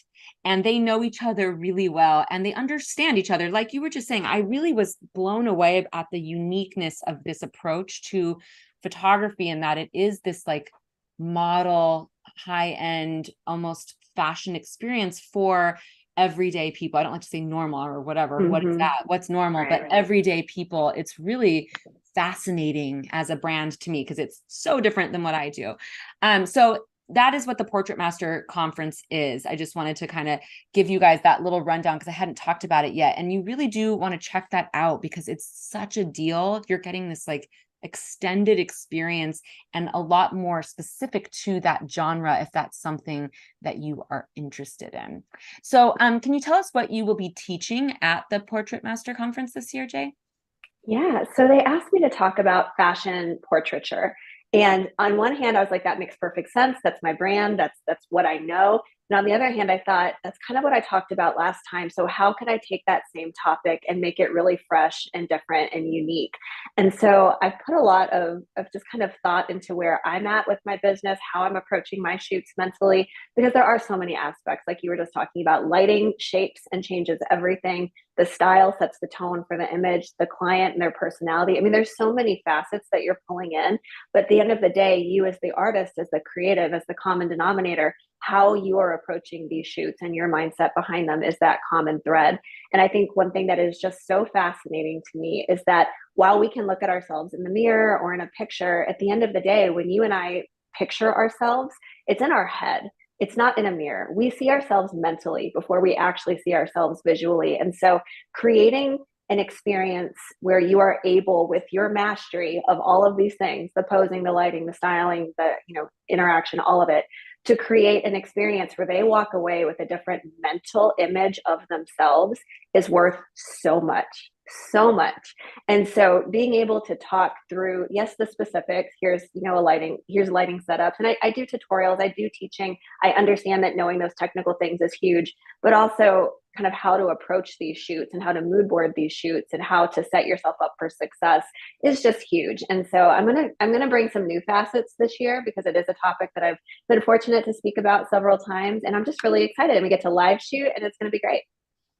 Speaker 1: And they know each other really well, and they understand each other. Like you were just saying, I really was blown away at the uniqueness of this approach to photography, and that it is this like model, high-end, almost fashion experience for everyday people. I don't like to say normal or whatever. What is that? What's normal? But everyday people. It's really fascinating as a brand to me, because it's so different than what I do. So that is what the Portrait Master Conference is. I just wanted to kind of give you guys that little rundown, because I hadn't talked about it yet. And you really do want to check that out, because it's such a deal. You're getting this like extended experience and a lot more specific to that genre, if that's something that you are interested in. So can you tell us what you will be teaching at the Portrait Master Conference this year, Jay?
Speaker 3: Yeah, so they asked me to talk about fashion portraiture. And on one hand, I was like, that makes perfect sense. That's my brand. That's what I know. And on the other hand, I thought that's kind of what I talked about last time. So how can I take that same topic and make it really fresh and different and unique? And so I put a lot of just kind of thought into where I'm at with my business, how I'm approaching my shoots mentally, because there are so many aspects. Like you were just talking about, lighting shapes and changes everything. The style sets the tone for the image, the client and their personality. I mean, there's so many facets that you're pulling in, but at the end of the day, you as the artist, as the creative, as the common denominator, how you are approaching these shoots and your mindset behind them is that common thread. And I think one thing that is just so fascinating to me is that while we can look at ourselves in the mirror or in a picture, at the end of the day, when you and I picture ourselves, it's in our head. It's not in a mirror. We see ourselves mentally before we actually see ourselves visually. And so creating an experience where you are able, with your mastery of all of these things, the posing, the lighting, the styling, the interaction, all of it, to create an experience where they walk away with a different mental image of themselves is worth so much. So much. And so being able to talk through, yes, the specifics, here's lighting setups. And I do tutorials, I do teaching. I understand that knowing those technical things is huge, but also kind of how to approach these shoots and how to mood board these shoots and how to set yourself up for success is just huge. And so I'm gonna bring some new facets this year, because it is a topic that I've been fortunate to speak about several times. And I'm just really excited. And we get to live shoot, and it's gonna be great.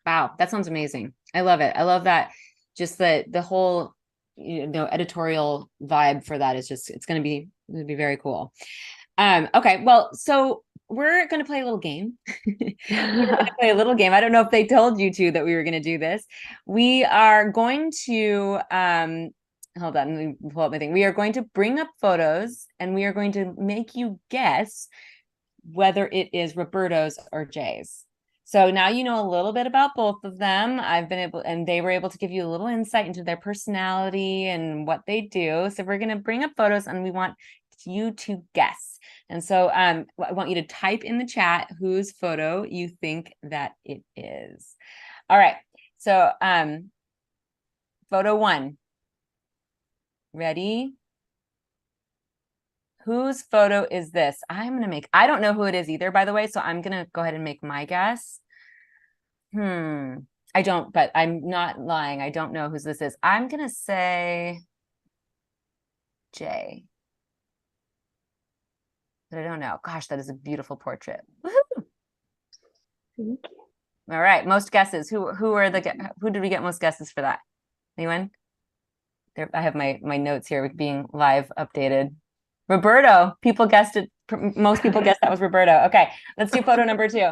Speaker 1: Wow, that sounds amazing. I love it. I love that. Just the whole editorial vibe for that is just, it's going to be very cool. Okay, well, so we're going to play a little game. We're going to play a little game. I don't know if they told you two that we were going to do this. We are going to hold on, let me pull up my thing. We are going to bring up photos, and we are going to make you guess whether it is Roberto's or Jay's. So now you know a little bit about both of them. And they were able to give you a little insight into their personality and what they do. So we're going to bring up photos, and we want you to guess. And so I want you to type in the chat whose photo you think that it is. All right. So photo 1. Ready? Whose photo is this? I don't know who it is either, by the way, so I'm going to go ahead and make my guess. I don't, but I'm not lying. I don't know whose this is. I'm going to say Jay. But I don't know. Gosh, that is a beautiful portrait. Woohoo!
Speaker 3: Thank you.
Speaker 1: All right, most guesses. Who did we get most guesses for that? Anyone? There, I have my notes here being live updated. Roberto. People guessed it. Most people guessed that was Roberto. Okay, let's do photo number 2.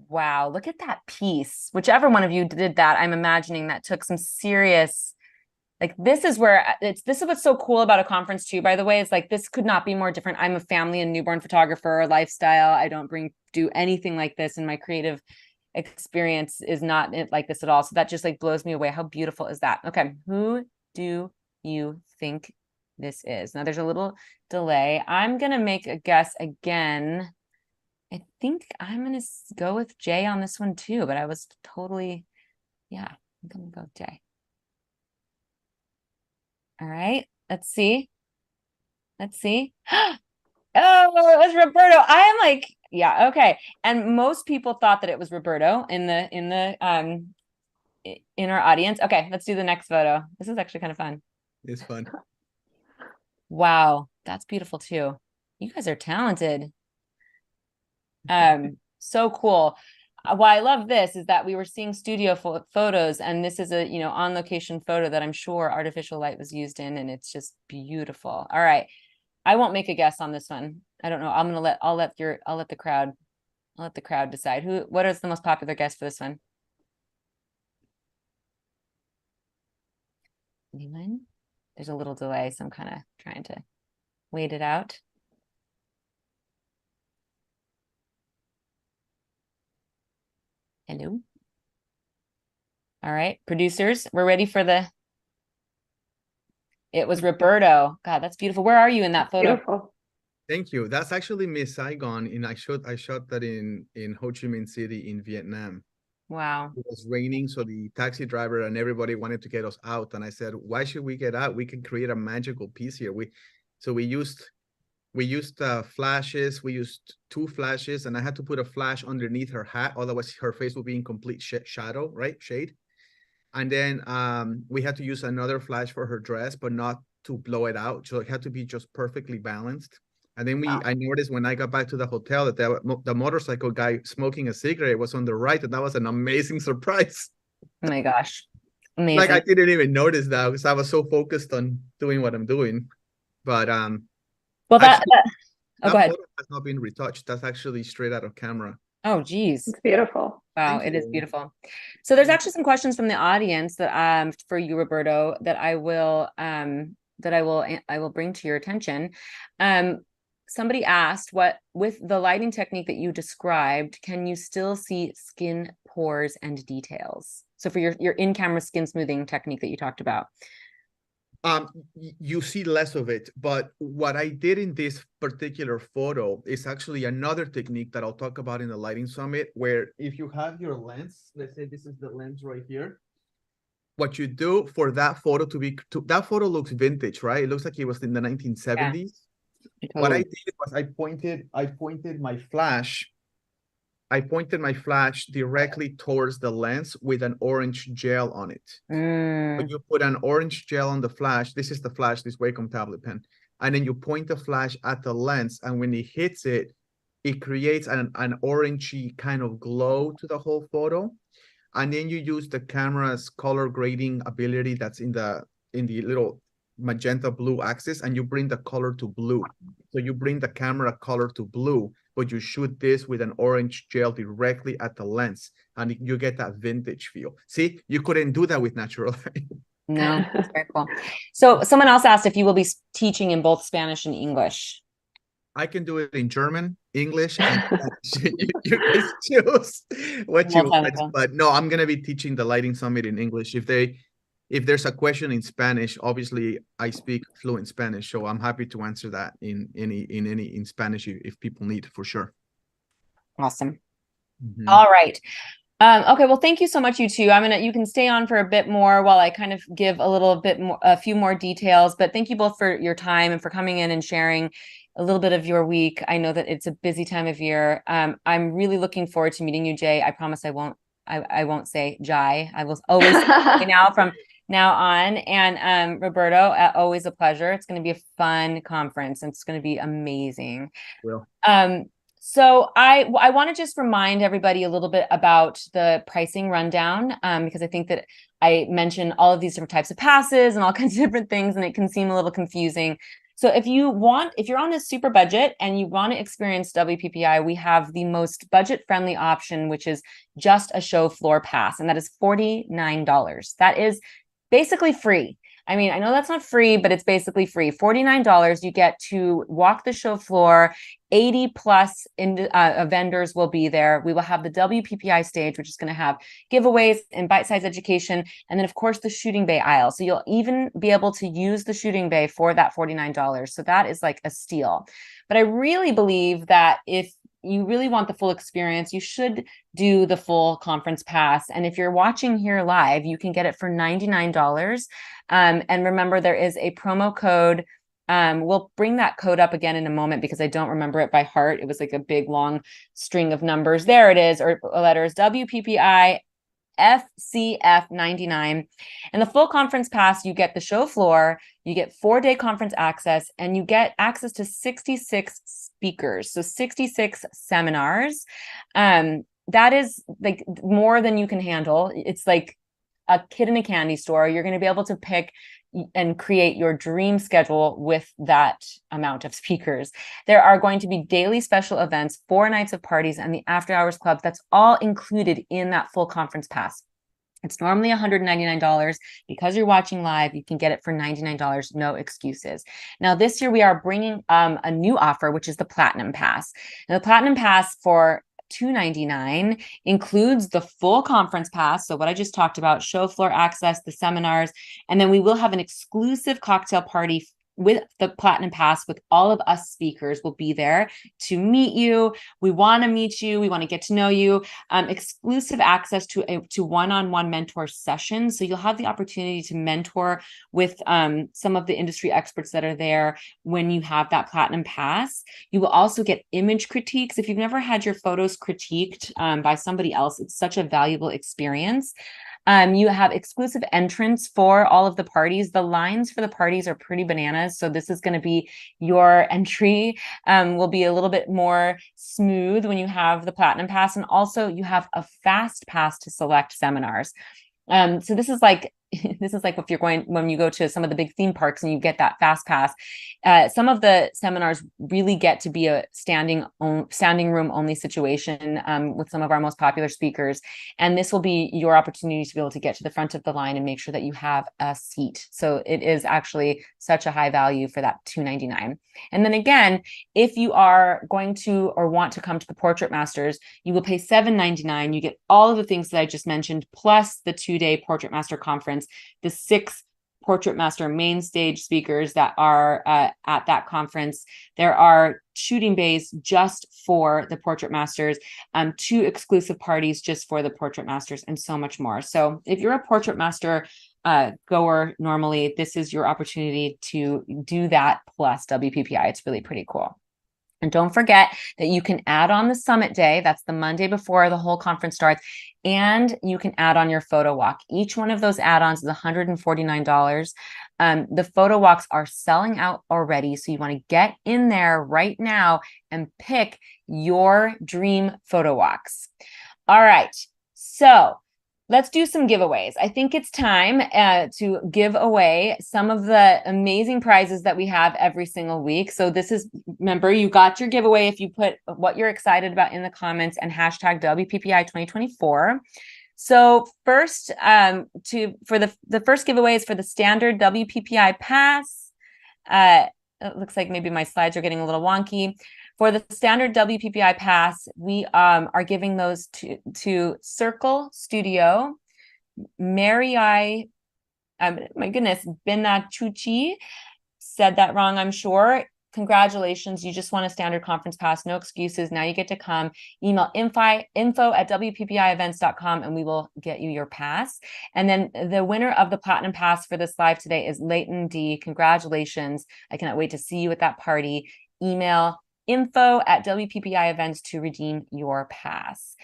Speaker 1: Wow, look at that piece. Whichever one of you did that, I'm imagining that took some serious, like this is what's so cool about a conference too, by the way. It's like this could not be more different. I'm a family and newborn photographer, lifestyle. I don't do anything like this, and my creative experience is not like this at all. So that just like blows me away. How beautiful is that? Okay, who do you think this is? Now there's a little delay. I'm gonna make a guess again. I think I'm gonna go with Jay on this one too, but I was totally, yeah, I'm gonna go with Jay. All right, let's see. Let's see. Oh, it was Roberto. I am like, yeah, okay. And most people thought that it was Roberto in our audience. Okay, let's do the next photo. This is actually kind of fun.
Speaker 2: It's fun.
Speaker 1: Wow, that's beautiful too. You guys are talented. So cool. Why I love this is that we were seeing studio photos, and this is a on location photo that I'm sure artificial light was used in, and it's just beautiful. All right, I won't make a guess on this one. I don't know. I'll let the crowd decide. What is the most popular guess for this one? Anyone? There's a little delay, so I'm kind of trying to wait it out. Hello. All right, producers, we're ready for it was Roberto. God, that's beautiful. Where are you in that photo?
Speaker 3: Beautiful.
Speaker 2: Thank you. That's actually Miss Saigon, and I shot that in Ho Chi Minh City in Vietnam.
Speaker 1: Wow.
Speaker 2: It was raining, so the taxi driver and everybody wanted to get us out, and I said, "Why should we get out? We can create a magical piece here." We used flashes. We used 2 flashes, and I had to put a flash underneath her hat, otherwise her face would be in complete shadow, right? Shade. And then we had to use another flash for her dress, but not to blow it out. So it had to be just perfectly balanced. And then I noticed when I got back to the hotel that the motorcycle guy smoking a cigarette was on the right, and that was an amazing surprise.
Speaker 1: Oh my gosh. Amazing.
Speaker 2: Like I didn't even notice that because I was so focused on doing what I'm doing. But
Speaker 1: well,
Speaker 2: actually,
Speaker 1: go
Speaker 2: that
Speaker 1: ahead.
Speaker 2: photo has not been retouched. That's actually straight out of camera.
Speaker 1: Oh, geez.
Speaker 3: It's beautiful.
Speaker 1: Wow, it is beautiful. So there's actually some questions from the audience that for you, Roberto, that I will bring to your attention. Somebody asked, what with the lighting technique that you described, can you still see skin pores and details? So for your in-camera skin smoothing technique that you talked about.
Speaker 2: You see less of it, but what I did in this particular photo is actually another technique that I'll talk about in the lighting summit, where if you have your lens, let's say this is the lens right here, what you do for that photo that photo looks vintage, right? It looks like it was in the 1970s.
Speaker 1: Yeah,
Speaker 2: What I
Speaker 1: totally.
Speaker 2: did was I pointed my flash directly towards the lens with an orange gel on it. When you put an orange gel on the flash, this is the flash, this Wacom tablet pen, and then you point the flash at the lens, and when it hits it, it creates an orangey kind of glow to the whole photo. And then you use the camera's color grading ability that's in the little magenta blue axis, and you bring the color to blue. So you bring the camera color to blue, but you shoot this with an orange gel directly at the lens, and you get that vintage feel. See, you couldn't do that with natural light.
Speaker 1: No, that's very cool. So someone else asked if you will be teaching in both Spanish and English.
Speaker 2: I can do it in German, English, and you guys choose what you want. But no, I'm gonna be teaching the lighting summit in English. If there's a question in Spanish, obviously I speak fluent Spanish, so I'm happy to answer that in Spanish if people need, for sure.
Speaker 1: Awesome. All right. Okay, well, thank you so much, you two. You can stay on for a bit more while I kind of give a few more details, but thank you both for your time and for coming in and sharing a little bit of your week. I know that it's a busy time of year. I'm really looking forward to meeting you, Jay. I promise I won't say Jai. I will always say now from now on. And Roberto, always a pleasure. It's going to be a fun conference, and it's going to be amazing.
Speaker 2: Well.
Speaker 1: So I want to just remind everybody a little bit about the pricing rundown, because I think that I mentioned all of these different types of passes and all kinds of different things, and it can seem a little confusing. So if you're on a super budget and you want to experience WPPI, we have the most budget-friendly option, which is just a show floor pass, and that is $49. That is basically free. I mean, I know that's not free, but it's basically free. $49, you get to walk the show floor. 80 plus vendors will be there. We will have the WPPI stage, which is going to have giveaways and bite-sized education. And then, of course, the shooting bay aisle. So you'll even be able to use the shooting bay for that $49. So that is like a steal. But I really believe that if you really want the full experience, you should do the full conference pass. And if you're watching here live, you can get it for $99. And remember, there is a promo code. We'll bring that code up again in a moment because I don't remember it by heart. It was like a big long string of numbers. There it is, or letters, WPPI FCF 99. And the full conference pass, you get the show floor, you get 4-day conference access, and you get access to 66 speakers. So 66 seminars. That is like more than you can handle. It's like a kid in a candy store. You're going to be able to pick and create your dream schedule with that amount of speakers. There are going to be daily special events, 4 nights of parties, and the after hours club. That's all included in that full conference pass. It's normally $199. Because you're watching live, you can get it for $99, no excuses. Now, this year we are bringing a new offer, which is the Platinum Pass. And the Platinum Pass for $299 includes the full conference pass. So what I just talked about, show floor access, the seminars, and then we will have an exclusive cocktail party with the Platinum Pass with all of us speakers. Will be there to meet you. We want to meet you. We want to get to know you. Exclusive access to one-on-one mentor sessions. So you'll have the opportunity to mentor with some of the industry experts that are there when you have that Platinum Pass. You will also get image critiques. If you've never had your photos critiqued by somebody else, it's such a valuable experience. You have exclusive entrance for all of the parties. The lines for the parties are pretty bananas. So this is going to be your entry, will be a little bit more smooth when you have the Platinum Pass. And also you have a fast pass to select seminars. So this is like if you're going, when you go to some of the big theme parks and you get that fast pass, some of the seminars really get to be a standing room only situation with some of our most popular speakers. And this will be your opportunity to be able to get to the front of the line and make sure that you have a seat. So it is actually such a high value for that $299. And then again, if you are going to or want to come to the Portrait Masters, you will pay $799. You get all of the things that I just mentioned, plus the 2-day Portrait Master Conference, the 6 Portrait Master main stage speakers that are at that conference. There are shooting bays just for the Portrait Masters, 2 exclusive parties just for the Portrait Masters, and so much more. So if you're a Portrait Master goer normally, this is your opportunity to do that plus WPPI. It's really pretty cool. And don't forget that you can add on the summit day. That's the Monday before the whole conference starts. And you can add on your photo walk. Each one of those add-ons is $149. The photo walks are selling out already. So you want to get in there right now and pick your dream photo walks. All right. So let's do some giveaways. I think it's time to give away some of the amazing prizes that we have every single week. So this is, remember, you got your giveaway if you put what you're excited about in the comments and hashtag WPPI 2024. So first, for the first giveaway is for the standard WPPI pass. It looks like maybe my slides are getting a little wonky. For the standard WPPI pass, we are giving those to Circle Studio, my goodness, Benachuchi, said that wrong, I'm sure. Congratulations, you just won a standard conference pass, no excuses. Now you get to come. Email info@wppievents.com and we will get you your pass. And then the winner of the Platinum Pass for this live today is Leighton D. Congratulations. I cannot wait to see you at that party. Email info@WPPI events to redeem your pass.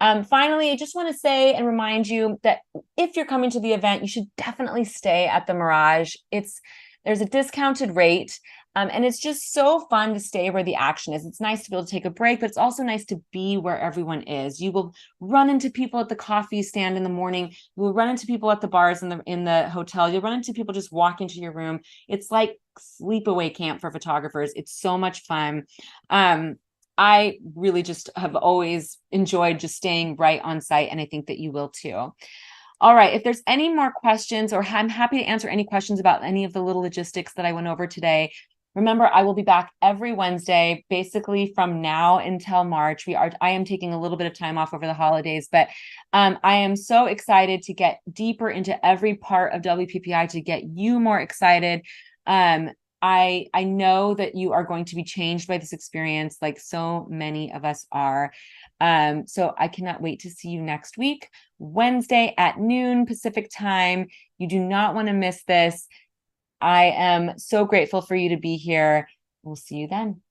Speaker 1: Finally, I just want to say and remind you that if you're coming to the event, you should definitely stay at the Mirage. There's a discounted rate. And it's just so fun to stay where the action is. It's nice to be able to take a break, but it's also nice to be where everyone is. You will run into people at the coffee stand in the morning. You will run into people at the bars in the hotel. You'll run into people just walking to your room. It's like sleepaway camp for photographers. It's so much fun. I really just have always enjoyed just staying right on site, and I think that you will too. All right, if there's any more questions, or I'm happy to answer any questions about any of the little logistics that I went over today. Remember, I will be back every Wednesday, basically from now until March. I am taking a little bit of time off over the holidays, but I am so excited to get deeper into every part of WPPI to get you more excited. I know that you are going to be changed by this experience, like so many of us are. So I cannot wait to see you next week, Wednesday at noon Pacific time. You do not want to miss this. I am so grateful for you to be here. We'll see you then.